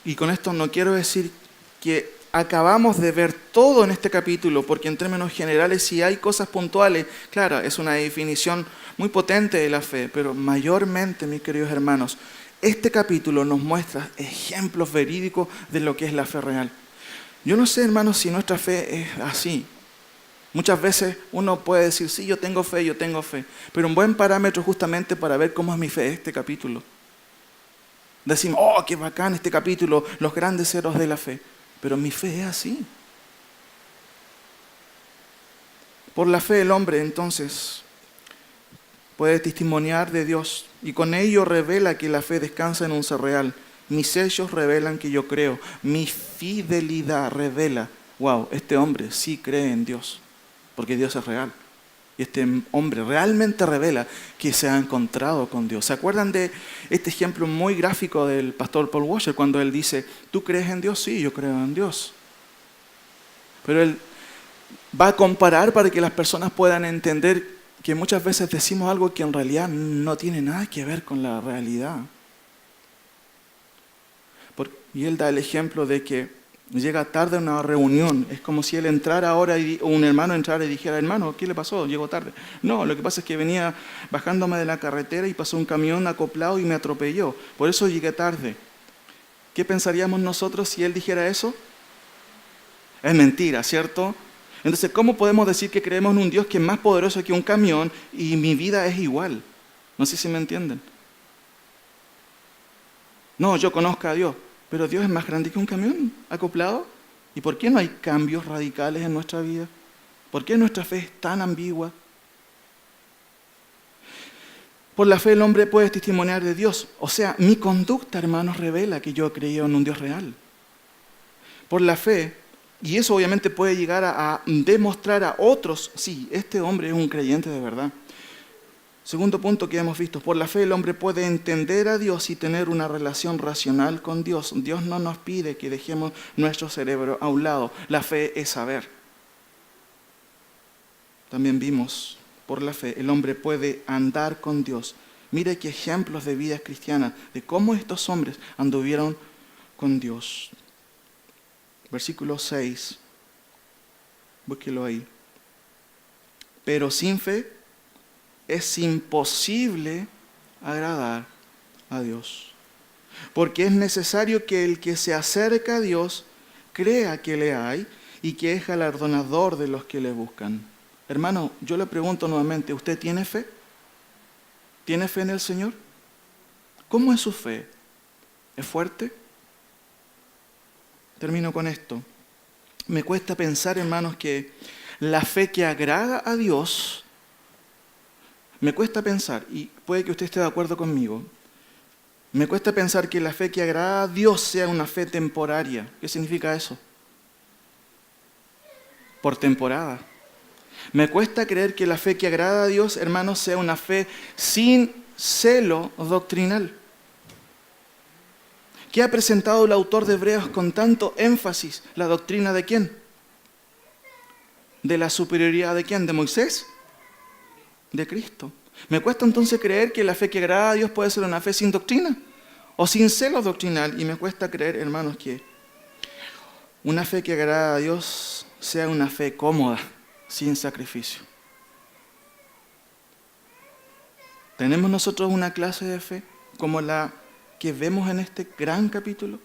Y con esto no quiero decir que acabamos de ver todo en este capítulo, porque en términos generales si hay cosas puntuales, claro, es una definición muy potente de la fe, pero mayormente, mis queridos hermanos, este capítulo nos muestra ejemplos verídicos de lo que es la fe real. Yo no sé, hermanos, si nuestra fe es así. Muchas veces uno puede decir, sí, yo tengo fe, pero un buen parámetro justamente para ver cómo es mi fe este capítulo. Decimos, oh, qué bacán este capítulo, los grandes héroes de la fe. Pero mi fe es así. Por la fe el hombre entonces puede testimoniar de Dios y con ello revela que la fe descansa en un ser real. Mis hechos revelan que yo creo. Mi fidelidad revela, wow, este hombre sí cree en Dios. Porque Dios es real. Y este hombre realmente revela que se ha encontrado con Dios. ¿Se acuerdan de este ejemplo muy gráfico del pastor Paul Washer cuando él dice, ¿tú crees en Dios? Sí, yo creo en Dios. Pero él va a comparar para que las personas puedan entender que muchas veces decimos algo que en realidad no tiene nada que ver con la realidad. Y él da el ejemplo de que llega tarde a una reunión. Es como si él entrara ahora o un hermano entrara y dijera, hermano, ¿qué le pasó? Llegó tarde. No, lo que pasa es que venía bajándome de la carretera y pasó un camión acoplado y me atropelló. Por eso llegué tarde. ¿Qué pensaríamos nosotros si él dijera eso? Es mentira, ¿cierto? Entonces, ¿cómo podemos decir que creemos en un Dios que es más poderoso que un camión y mi vida es igual? No sé si me entienden. No, yo conozco a Dios, pero Dios es más grande que un camión acoplado. ¿Y por qué no hay cambios radicales en nuestra vida? ¿Por qué nuestra fe es tan ambigua? Por la fe el hombre puede testimoniar de Dios. O sea, mi conducta, hermanos, revela que yo he creído en un Dios real. Por la fe, y eso obviamente puede llegar a demostrar a otros, sí, este hombre es un creyente de verdad. Segundo punto que hemos visto, por la fe el hombre puede entender a Dios y tener una relación racional con Dios. Dios no nos pide que dejemos nuestro cerebro a un lado. La fe es saber. También vimos, por la fe, el hombre puede andar con Dios. Mire qué ejemplos de vida cristiana, de cómo estos hombres anduvieron con Dios. Versículo 6, búsquelo ahí. Pero sin fe es imposible agradar a Dios. Porque es necesario que el que se acerca a Dios crea que le hay y que es galardonador de los que le buscan. Hermano, yo le pregunto nuevamente, ¿usted tiene fe? ¿Tiene fe en el Señor? ¿Cómo es su fe? ¿Es fuerte? Termino con esto. Me cuesta pensar, hermanos, que la fe que agrada a Dios, me cuesta pensar, y puede que usted esté de acuerdo conmigo, me cuesta pensar que la fe que agrada a Dios sea una fe temporaria. ¿Qué significa eso? Por temporada. Me cuesta creer que la fe que agrada a Dios, hermanos, sea una fe sin celo doctrinal. ¿Qué ha presentado el autor de Hebreos con tanto énfasis? ¿La doctrina de quién? ¿De la superioridad de quién? ¿De Moisés? De Cristo. Me cuesta entonces creer que la fe que agrada a Dios puede ser una fe sin doctrina o sin celo doctrinal. Y me cuesta creer, hermanos, que una fe que agrada a Dios sea una fe cómoda, sin sacrificio. ¿Tenemos nosotros una clase de fe como la que vemos en este gran capítulo?